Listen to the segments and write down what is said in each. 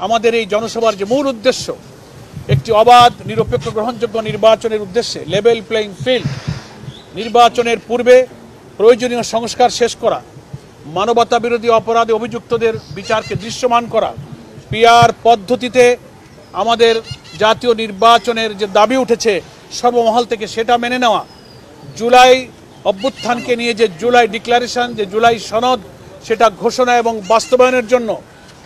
আমাদের এই জনসভার যে মূল উদ্দেশ্য একটি অবাধ নিরপেক্ষ গ্রহণযোগ্য নির্বাচনের উদ্দেশ্যে লেভেল প্লেইং ফিল্ড, নির্বাচনের পূর্বে প্রয়োজনীয় সংস্কার শেষ করা, মানবতা বিরোধী অপরাধে অভিযুক্তদের বিচারকে দৃশ্যমান করা, পিআর পদ্ধতিতে আমাদের জাতীয় নির্বাচনের যে দাবি উঠেছে সর্বমহল থেকে সেটা মেনে নেওয়া, জুলাই অভ্যুত্থানকে নিয়ে যে জুলাই ডিক্লারেশন, যে জুলাই সনদ, সেটা ঘোষণা এবং বাস্তবায়নের জন্য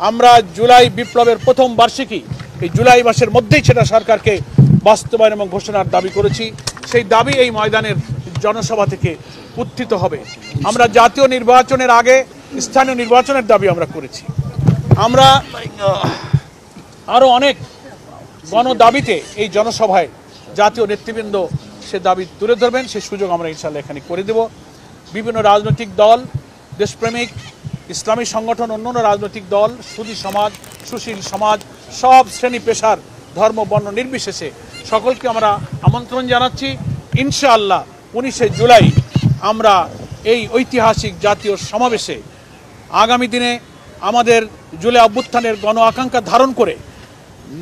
আমরা জুলাই বিপ্লবের প্রথম বার্ষিকী এই জুলাই মাসের মধ্যেই সেটা সরকারকে বাস্তবায়ন এবং ঘোষণার দাবি করেছি। সেই দাবি এই ময়দানের জনসভা থেকে উত্থিত হবে। আমরা জাতীয় নির্বাচনের আগে স্থানীয় নির্বাচনের দাবি আমরা করেছি। আমরা আরও অনেক গণদাবিতে এই জনসভায় জাতীয় নেতৃবৃন্দ সে দাবি তুলে ধরবেন, সে সুযোগ আমরা ইনশাআল্লাহ এখানে করে দেব। বিভিন্ন রাজনৈতিক দল, দেশপ্রেমিক ইসলামী সংগঠন, অন্যান্য রাজনৈতিক দল, সুধী সমাজ, সুশীল সমাজ, সব শ্রেণী পেশার ধর্ম বর্ণ নির্বিশেষে সকলকে আমরা আমন্ত্রণ জানাচ্ছি। ইনশাআল্লাহ 19শে জুলাই আমরা এই ঐতিহাসিক জাতীয় সমাবেশে আগামী দিনে আমাদের জুলাই অভ্যুত্থানের গণ আকাঙ্ক্ষা ধারণ করে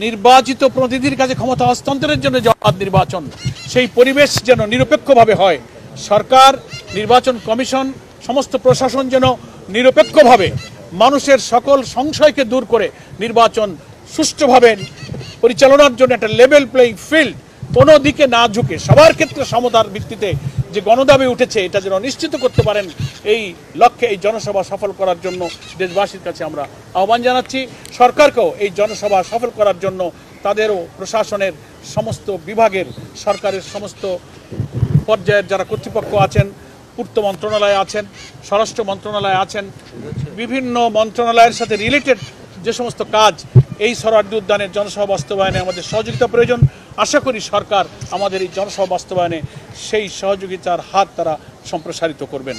নির্বাচিত প্রতিনিধির কাছে ক্ষমতা হস্তান্তরের জন্য যে নির্বাচন, সেই পরিবেশ যেন নিরপেক্ষভাবে হয়। সরকার, নির্বাচন কমিশন, সমস্ত প্রশাসন যেন নিরপেক্ষভাবে মানুষের সকল সংশয়কে দূর করে নির্বাচন সুষ্ঠুভাবে পরিচালনার জন্য একটা লেভেল প্লেইং ফিল্ড, কোনো দিকে না ঝুঁকে সবার ক্ষেত্রে সমতার ভিত্তিতে যে গণদাবি উঠেছে এটা যেন নিশ্চিত করতে পারেন, এই লক্ষ্যে এই জনসভা সফল করার জন্য দেশবাসীর কাছে আমরা আহ্বান জানাচ্ছি। সরকারকেও এই জনসভা সফল করার জন্য তাদেরও প্রশাসনের সমস্ত বিভাগের, সরকারের সমস্ত পর্যায়ের যারা কর্তৃপক্ষ আছেন, পূর্ত মন্ত্রণালয় আছেন, স্বরাষ্ট্র মন্ত্রণালয় আছেন, বিভিন্ন মন্ত্রণালয়ের সাথে রিলেটেড যে সমস্ত কাজ এই সোহরাওয়ার্দী উদ্যানের জনসভা বাস্তবায়নে আমাদের সহযোগিতা প্রয়োজন। আশা করি সরকার আমাদের এই জনসভা বাস্তবায়নে সেই সহযোগিতার হাত তারা সম্প্রসারিত করবেন।